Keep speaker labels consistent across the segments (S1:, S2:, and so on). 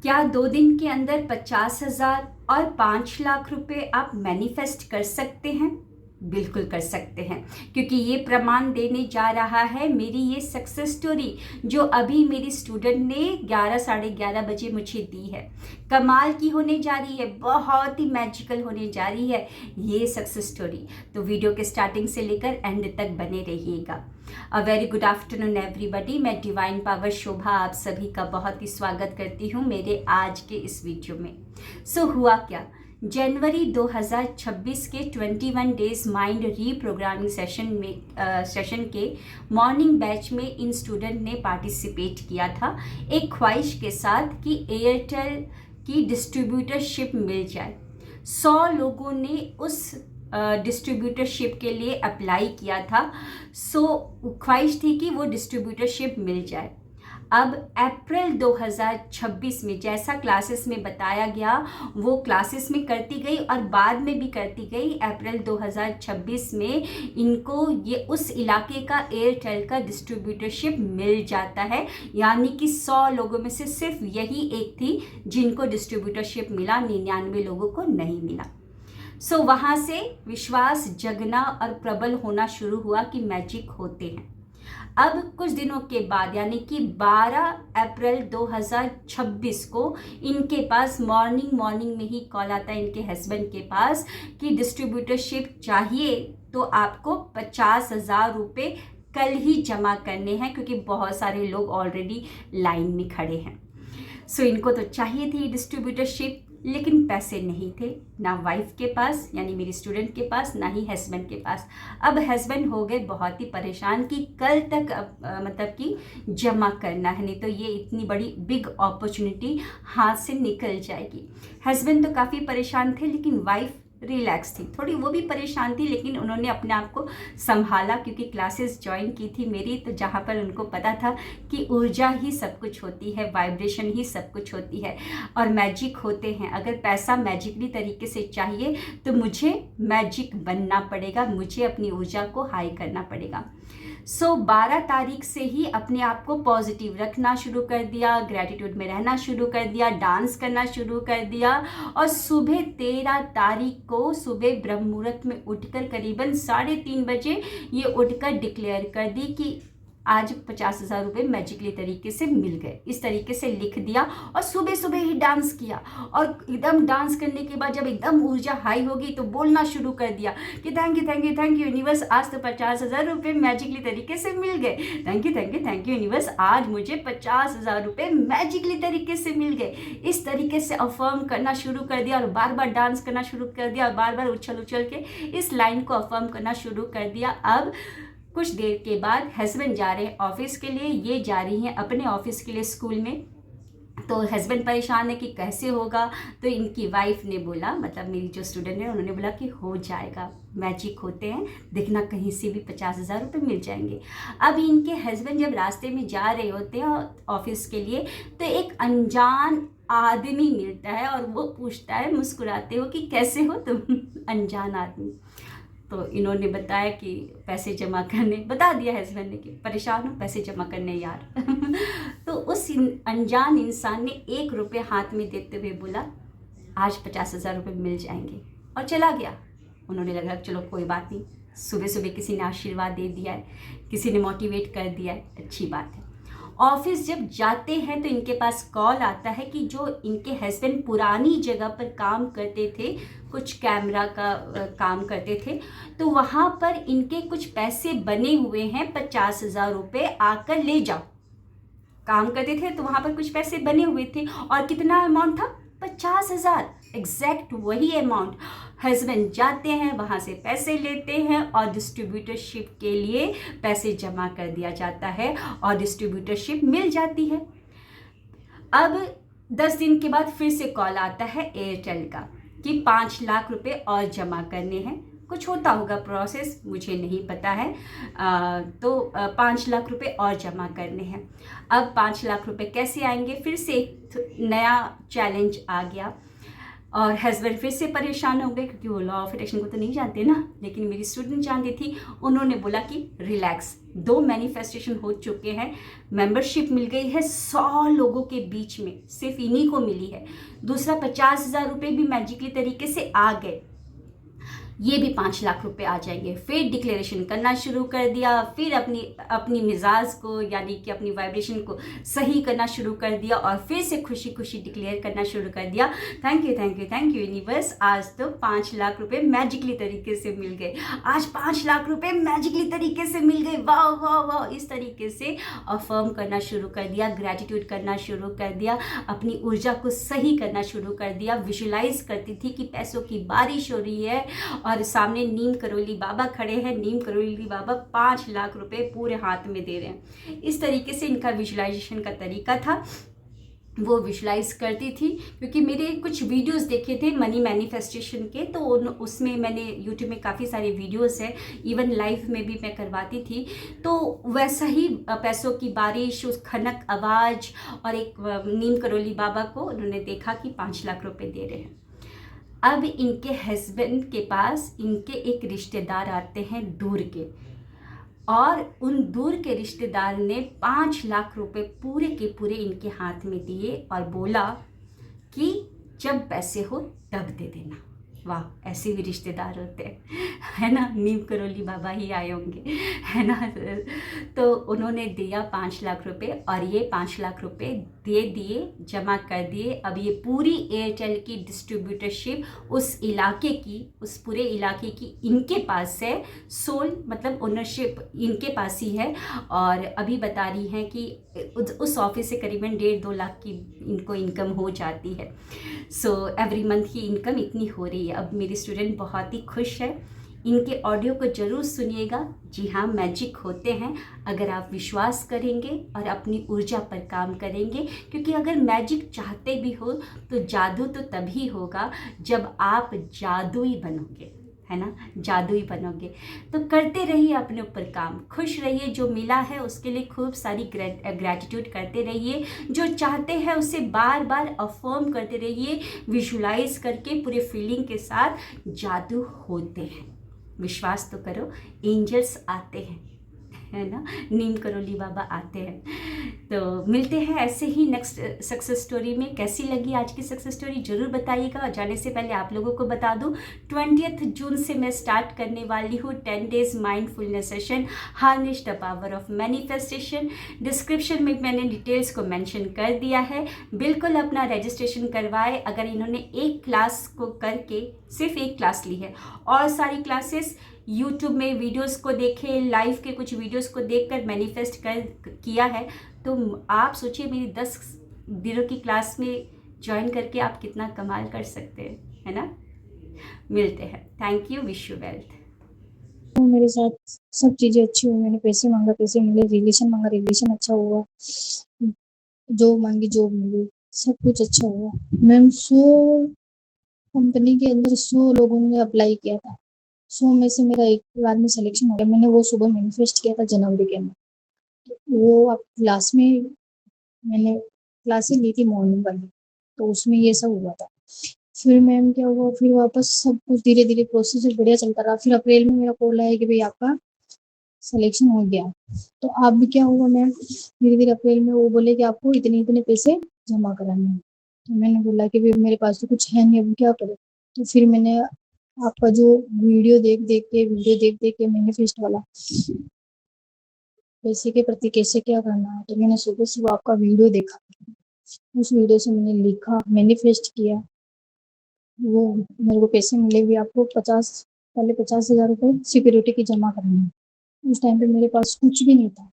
S1: क्या 2 दिन के अंदर 50,000 और 5 लाख रुपए आप मैनिफेस्ट कर सकते हैं? बिल्कुल कर सकते हैं, क्योंकि ये प्रमाण देने जा रहा है मेरी ये सक्सेस स्टोरी जो अभी मेरी स्टूडेंट ने 11 साढ़े 11 बजे मुझे दी है। कमाल की होने जा रही है, बहुत ही मैजिकल होने जा रही है ये सक्सेस स्टोरी। तो वीडियो के स्टार्टिंग से लेकर एंड तक बने रहिएगा। A very good afternoon everybody. मैं डिवाइन पावर शोभा आप सभी का बहुत ही स्वागत करती हूँ मेरे आज के इस वीडियो में। हुआ क्या, जनवरी 2026 के 21 डेज माइंड रीप्रोग्रामिंग सेशन के मॉर्निंग बैच में इन स्टूडेंट ने पार्टिसिपेट किया था एक ख्वाहिश के साथ कि एयरटेल की डिस्ट्रीब्यूटरशिप मिल जाए। 100 लोगों ने उस डिस्ट्रीब्यूटरशिप के लिए अप्लाई किया था। ख्वाहिश थी कि वो डिस्ट्रीब्यूटरशिप मिल जाए। अब अप्रैल 2026 में जैसा क्लासेस में बताया गया वो क्लासेस में करती गई और बाद में भी करती गई। अप्रैल 2026 में इनको ये उस इलाके का एयरटेल का डिस्ट्रीब्यूटरशिप मिल जाता है, यानी कि 100 लोगों में से सिर्फ यही एक थी जिनको डिस्ट्रीब्यूटरशिप मिला, 99 लोगों को नहीं मिला। वहाँ से विश्वास जगना और प्रबल होना शुरू हुआ कि मैजिक होते हैं। अब कुछ दिनों के बाद यानी कि 12 अप्रैल 2026 को इनके पास मॉर्निंग में ही कॉल आता है इनके हस्बैंड के पास कि डिस्ट्रीब्यूटरशिप चाहिए तो आपको 50,000 रुपये कल ही जमा करने हैं, क्योंकि बहुत सारे लोग ऑलरेडी लाइन में खड़े हैं। इनको तो चाहिए थी डिस्ट्रीब्यूटरशिप, लेकिन पैसे नहीं थे, ना वाइफ के पास यानी मेरी स्टूडेंट के पास, ना ही हस्बैंड के पास। अब हस्बैंड हो गए बहुत ही परेशान कि कल तक मतलब कि जमा करना है, नहीं तो ये इतनी बड़ी बिग अपॉर्चुनिटी हाथ से निकल जाएगी। हस्बैंड तो काफ़ी परेशान थे, लेकिन वाइफ रिलैक्स थी, थोड़ी वो भी परेशान थी, लेकिन उन्होंने अपने आप को संभाला क्योंकि क्लासेस ज्वाइन की थी मेरी, तो जहाँ पर उनको पता था कि ऊर्जा ही सब कुछ होती है, वाइब्रेशन ही सब कुछ होती है और मैजिक होते हैं। अगर पैसा मैजिकली तरीके से चाहिए तो मुझे मैजिक बनना पड़ेगा, मुझे अपनी ऊर्जा को हाई करना पड़ेगा। 12 तारीख से ही अपने आप को पॉजिटिव रखना शुरू कर दिया, ग्रैटिट्यूड में रहना शुरू कर दिया, डांस करना शुरू कर दिया और सुबह 13 तारीख को सुबह ब्रह्म मुहूर्त में उठकर करीबन 3:30 बजे ये उठकर डिक्लेयर कर दी कि आज 50,000 रुपये मैजिकली तरीके से मिल गए। इस तरीके से लिख दिया और सुबह सुबह ही डांस किया और एकदम डांस करने के बाद जब एकदम ऊर्जा हाई हो गई तो बोलना शुरू कर दिया कि thank you thank you thank you universe, आज तो 50,000 रुपये मैजिकली तरीके से मिल गए। Thank you thank you thank you universe, आज मुझे 50,000 रुपये मैजिकली तरीके से मिल गए। इस तरीके से अफर्म करना शुरू कर दिया और बार बार डांस करना शुरू कर दिया और बार बार उछल उछल के इस लाइन को अफर्म करना शुरू कर दिया। अब कुछ देर के बाद हस्बैंड जा रहे हैं ऑफिस के लिए, ये जा रही हैं अपने ऑफिस के लिए स्कूल में। तो हस्बैंड परेशान है कि कैसे होगा, तो इनकी वाइफ ने बोला, मतलब मेरी जो स्टूडेंट है उन्होंने बोला कि हो जाएगा, मैजिक होते हैं, देखना कहीं से भी 50,000 रुपये मिल जाएंगे। अब इनके हस्बैंड जब रास्ते में जा रहे होते हैं ऑफिस के लिए तो एक अनजान आदमी मिलता है और वो पूछता है मुस्कुराते हो कि कैसे हो तुम। अनजान आदमी, तो इन्होंने बताया कि पैसे जमा करने, बता दिया हस्बैंड ने कि परेशान हूँ पैसे जमा करने यार। तो उस अनजान इंसान ने 1 रुपये हाथ में देते हुए बोला आज 50,000 रुपये मिल जाएंगे और चला गया। उन्होंने लगा चलो कोई बात नहीं, सुबह सुबह किसी ने आशीर्वाद दे दिया है, किसी ने मोटिवेट कर दिया है, अच्छी बात है। ऑफिस जब जाते हैं तो इनके पास कॉल आता है कि जो इनके हस्बैंड पुरानी जगह पर काम करते थे, कुछ कैमरा का काम करते थे, तो वहाँ पर इनके कुछ पैसे बने हुए हैं 50,000 रुपये, आकर ले जाओ। काम करते थे तो वहाँ पर कुछ पैसे बने हुए थे और कितना अमाउंट था, 50,000, एग्जैक्ट वही अमाउंट। हस्बैंड जाते हैं, वहाँ से पैसे लेते हैं और डिस्ट्रीब्यूटरशिप के लिए पैसे जमा कर दिया जाता है और डिस्ट्रीब्यूटरशिप मिल जाती है। अब 10 दिन के बाद फिर से कॉल आता है एयरटेल का कि 5 लाख रुपए और जमा करने हैं। कुछ होता होगा प्रोसेस, मुझे नहीं पता है। 5 लाख रुपए और जमा करने हैं। अब 5 लाख रुपए कैसे आएंगे, फिर से एक नया चैलेंज आ गया। और हस्बैंड फिर से परेशान हो गए क्योंकि वो लॉ ऑफ अट्रैक्शन को तो नहीं जानते ना, लेकिन मेरी स्टूडेंट जानती थी। उन्होंने बोला कि रिलैक्स, 2 मैनिफेस्टेशन हो चुके हैं, मेंबरशिप मिल गई है 100 लोगों के बीच में, सिर्फ इन्हीं को मिली है। दूसरा 50,000 रुपये भी मैजिकली तरीके से आ गए, ये भी 5 लाख रुपए आ जाएंगे। फिर डिक्लेरेशन करना शुरू कर दिया, फिर अपनी अपनी मिजाज को यानी कि अपनी वाइब्रेशन को सही करना शुरू कर दिया और फिर से खुशी खुशी डिक्लेयर करना शुरू कर दिया। Thank you thank you thank you universe, आज तो 5 लाख रुपए मैजिकली तरीके से मिल गए, आज 5 लाख रुपए मैजिकली तरीके से मिल गए, वाह वाह वाह। इस तरीके से अफर्म करना शुरू कर दिया, ग्रेटिट्यूड करना शुरू कर दिया, अपनी ऊर्जा को सही करना शुरू कर दिया। विजुलाइज करती थी कि पैसों की बारिश हो रही है और सामने नीम करोली बाबा खड़े हैं, नीम करोली बाबा 5 लाख रुपए पूरे हाथ में दे रहे हैं। इस तरीके से इनका विजुलाइजेशन का तरीका था, वो विजुलाइज करती थी। क्योंकि मेरे कुछ वीडियोस देखे थे मनी मैनिफेस्टेशन के, तो उसमें मैंने यूट्यूब में काफ़ी सारे वीडियोस हैं, इवन लाइव में भी मैं करवाती थी। तो वैसा ही पैसों की बारिश, उस खनक आवाज़ और एक नीम करोली बाबा को उन्होंने देखा कि 5 लाख रुपए दे रहे हैं। अब इनके हस्बैंड के पास इनके एक रिश्तेदार आते हैं दूर के, और उन दूर के रिश्तेदार ने 5 लाख रुपए पूरे के पूरे इनके हाथ में दिए और बोला कि जब पैसे हो तब दे देना। वाह, ऐसे भी रिश्तेदार होते हैं, है ना, नीम करोली बाबा ही आए होंगे, है ना। तो उन्होंने दिया 5 लाख रुपए और ये 5 लाख रुपए दे दिए, जमा कर दिए। अब ये पूरी एयरटेल की डिस्ट्रीब्यूटरशिप उस इलाके की, उस पूरे इलाके की इनके पास है, सोल मतलब ओनरशिप इनके पास ही है। और अभी बता रही हैं कि उस ऑफिस से करीबन 1.5-2 लाख की इनको इनकम हो जाती है। सो एवरी मंथ की इनकम इतनी हो रही है। अब मेरी स्टूडेंट बहुत ही खुश है, इनके ऑडियो को ज़रूर सुनिएगा। जी हाँ, मैजिक होते हैं अगर आप विश्वास करेंगे और अपनी ऊर्जा पर काम करेंगे। क्योंकि अगर मैजिक चाहते भी हो तो जादू तो तभी होगा जब आप जादुई बनोगे, है ना, जादुई बनोगे। तो करते रहिए अपने ऊपर काम, खुश रहिए, जो मिला है उसके लिए खूब सारी ग्रैटिट्यूड करते रहिए, जो चाहते हैं उसे बार बार अफर्म करते रहिए, विजुलाइज करके पूरे फीलिंग के साथ। जादू होते हैं, विश्वास तो करो, एंजल्स आते हैं, है ना, नीम करोली बाबा आते हैं। तो मिलते हैं ऐसे ही नेक्स्ट सक्सेस स्टोरी में। कैसी लगी आज की सक्सेस स्टोरी ज़रूर बताइएगा। और जाने से पहले आप लोगों को बता दूं, 20 जून से मैं स्टार्ट करने वाली हूँ 10 days mindfulness session, harness the power of manifestation. Description में मैंने डिटेल्स को मेंशन कर दिया है, बिल्कुल अपना रजिस्ट्रेशन करवाए। अगर इन्होंने एक क्लास को करके सिर्फ एक क्लास ली है, और सारी क्लासेस यूट्यूब में वीडियोस को देखे, लाइव के कुछ वीडियोस को देखकर मैनिफेस्ट किया है, तो आप सोचिए मेरी 10 दिनों की क्लास में ज्वाइन करके आप कितना कमाल कर सकते हैं, है ना। मिलते हैं, thank you, wish you wealth.
S2: तो मेरे साथ सब चीज़ें अच्छी हुई, मैंने पैसे मांगा पैसे मिले, रिलेशन मांगा रिलेशन अच्छा हुआ, जॉब मांगी जॉब मिली, सब कुछ अच्छा हुआ। मैम 100 कंपनी के अंदर 100 लोगों ने अप्लाई किया था, 100 में से मेरा एक बार में सिलेक्शन हो गया। मैंने वो सुबह मैनिफेस्ट किया था जनवरी के अंदर। वो अब क्लास में मैंने क्लासेस ली थी मॉर्निंग वाली, तो उसमें ये सब हुआ था। फिर मैम क्या हुआ, फिर वापस सब कुछ धीरे धीरे प्रोसीजर बढ़िया चलता रहा। फिर अप्रैल में मेरा कॉल आया कि भाई आपका सिलेक्शन हो गया। तो अब क्या हुआ मैम, धीरे धीरे अप्रैल में वो बोले कि आपको इतने इतने पैसे जमा कराने हैं। तो मैंने बोला कि भाई मेरे पास तो कुछ है नहीं, अब क्या करें। तो फिर मैंने आपका जो वीडियो देख के मैनिफेस्ट वाला पैसे के प्रति कैसे क्या करना है, तो मैंने सुबह सुबह आपका वीडियो देखा, उस वीडियो से मैंने लिखा, मैनिफेस्ट किया, वो मेरे को पैसे मिले भी। आपको 50,000 रुपये सिक्योरिटी की जमा करनी है। उस टाइम पे मेरे पास कुछ भी नहीं था।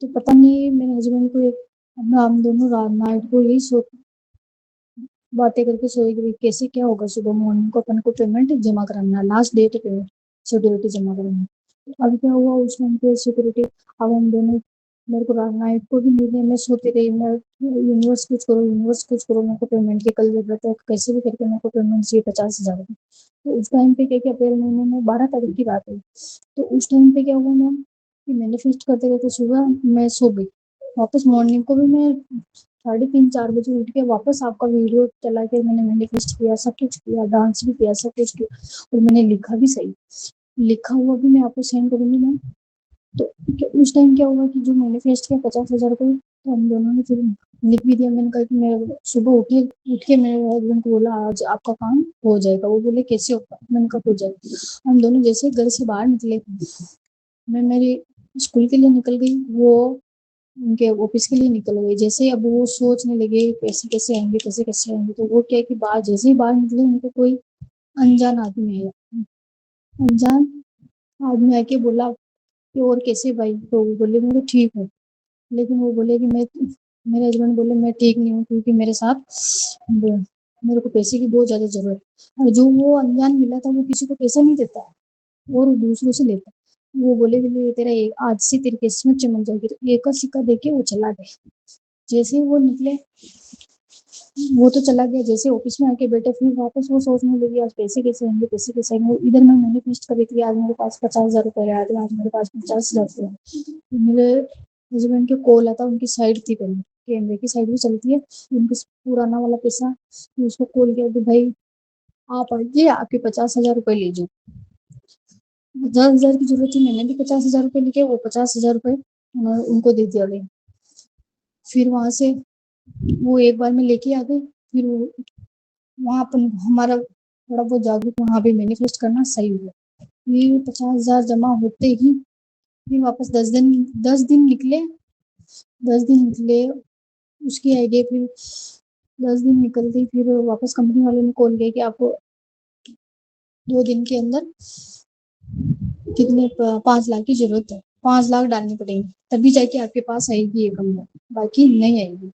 S2: तो पता नहीं मेरे हस्बैंड को एक, हम दोनों रात नाइट को यही बातें करके सोए कि कैसे क्या होगा, सुबह मॉर्निंग को अपन को पेमेंट जमा कराना, लास्ट डेट पेमेंट सिक्योरिटी जमा कराना। अब क्या हुआ उस टाइम पे सिक्योरिटी, अब हम दोनों, मेरे को रात नाइट को भी नींद, मैं सोती रही, मैं यूनिवर्स कुछ करो मेरे को पेमेंट की कल जरूरत है, कैसे भी करके मेरे को पेमेंट चाहिए 50,000 रुपये। तो उस टाइम पे क्या क्या अप्रैल महीने में 12 तारीख की बात है। तो उस टाइम पे क्या हुआ मैम कि मैनिफेस्ट करते करते सुबह मैं सो गई, वापस मॉर्निंग को भी मैं 3:30-4 बजे उठ के वापस आपका वीडियो चला के मैंने मैनिफेस्ट किया, सब कुछ किया, डांस भी किया, सब कुछ किया और मैंने लिखा भी सही। लिखा हुआ भी मैं आपको सेंड करूँगी मैम। तो उस टाइम क्या हुआ कि जो मैनिफेस्ट किया 50,000 रुपये, तो हम दोनों ने फिर लिख भी दिया। मैंने कहा कि मैं सुबह उठ के मेरे हस्बैंड को बोला आज आपका काम हो जाएगा। वो बोले कैसे होगा? मैंने कहा हो जाएगा। हम दोनों जैसे घर से बाहर निकले, मैं मेरी स्कूल के लिए निकल गई, वो उनके ऑफिस के लिए निकल गए। जैसे ही अब वो सोचने लगे पैसे कैसे आएंगे, पैसे कैसे आएंगे, तो वो क्या है कि बाहर जैसे ही बाहर निकले उनको कोई अनजान आदमी आया, अनजान आदमी आके बोला कि और कैसे भाई? तो वो बोले मैं तो ठीक हूँ। लेकिन वो बोले कि मैं, मेरे हस्बैंड बोले मैं ठीक नहीं हूँ क्योंकि मेरे साथ मेरे को पैसे की बहुत ज़्यादा ज़रूरत है। और जो वो अनजान मिला था वो किसी को पैसा नहीं देता और वो दूसरों से लेता। वो बोले बोले तेरा आज से तेरी किस्मत चमक जाएगी। तो एक का सिक्का देके वो चला गया। जैसे ही वो निकले वो तो चला गया। जैसे ऑफिस में आके बैठे फिर वापस वो सोचने लगी आज पैसे कैसे आएंगे, पैसे कैसे आएंगे। इधर मैं मैनिफेस्ट कर रही थी आज मेरे पास 50,000 रुपये है, आज मेरे पास 50,000 रुपये है। मेरे हस्बैंड के कॉल आता, उनकी साइड थी पहले, कैमरे की साइड भी चलती है, उनके पुराना वाला पैसा। उसको कॉल किया कि भाई आप आइए आपके 50,000 रुपये ले जाओ। 50,000 की जरूरत थी, मैंने भी 50,000 रुपये लिखे, वो 50,000 रुपये उनको दे दिया गया। फिर वहां से वो एक बार में लेके आ गए। फिर वहाँ अपन हमारा थोड़ा बहुत जागरूक वहाँ भी मैनिफेस्ट करना सही हुआ। फिर 50,000 जमा होते ही फिर वापस 10 दिन निकले, 10 दिन निकले उसकी आइडिया। फिर 10 दिन निकलते ही फिर वापस कंपनी वालों ने कॉल किया कि आपको 2 दिन के अंदर कितने 5 लाख की जरूरत है, 5 लाख डालनी पड़ेगी तभी जाके आपके पास आएगी ये कम, बाकी नहीं आएगी।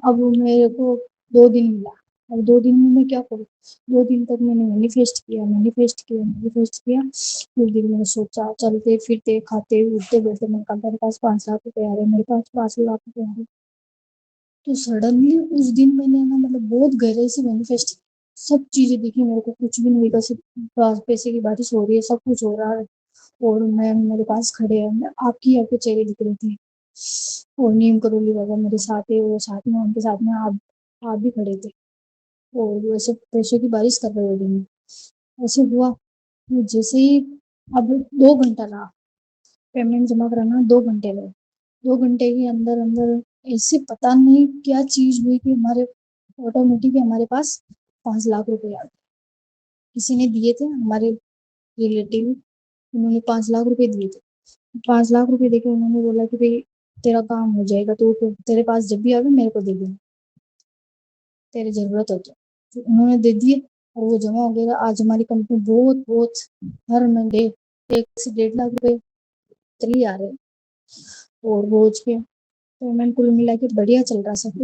S2: अब मेरे को 2 दिन मिला। अब 2 दिन में मैं क्या करूँ? 2 दिन तक मैंने मैनिफेस्ट किया, मैनिफेस्ट किया, मैनिफेस्ट किया। फिर दिन मैंने सोचा चलते फिरते खाते उठते बैठते मैंने कहा मेरे पास 5 लाख रुपए आ रहे, मेरे पास 5 लाख रुपए आ रहे। तो सडनली उस दिन मैंने ना मतलब बहुत गहराई से मैनिफेस्ट, सब चीजें दिखी मेरे को, कुछ भी नहीं दिखा, सिर्फ पैसे की बारिश हो रही है, सब कुछ हो रहा है। और मैम मेरे पास खड़े हैं, मैं आपकी आपके चेहरे दिख रहे थे। और नीम करोली बाबा मेरे साथ है, वो साथ में उनके साथ में आप भी खड़े थे और वैसे पैसों की बारिश कर रहे हो दिन। ऐसे हुआ तो जैसे ही अब 2 घंटा रहा पेमेंट जमा कराना, 2 घंटे लगे। 2 घंटे के अंदर अंदर ऐसे पता नहीं क्या चीज हुई कि हमारे ऑटोमेटिक हमारे पास 5 लाख रुपए आ गए। किसी ने दिए थे हमारे रिलेटिव, उन्होंने 5 लाख रुपए दिए थे। 5 लाख रुपए देके उन्होंने बोला कि भाई तेरा काम हो जाएगा, तो तेरे पास जब भी आवे मेरे को दे देना, तेरी जरूरत हो तो उन्होंने दे दिए और वो जमा हो गया। आज हमारी कंपनी बहुत बहुत हर महीने 1 से 1.5 लाख रुपए चली आ रहे हैं और रोज के पेमेंट कुल मिला के बढ़िया चल रहा सब कुछ।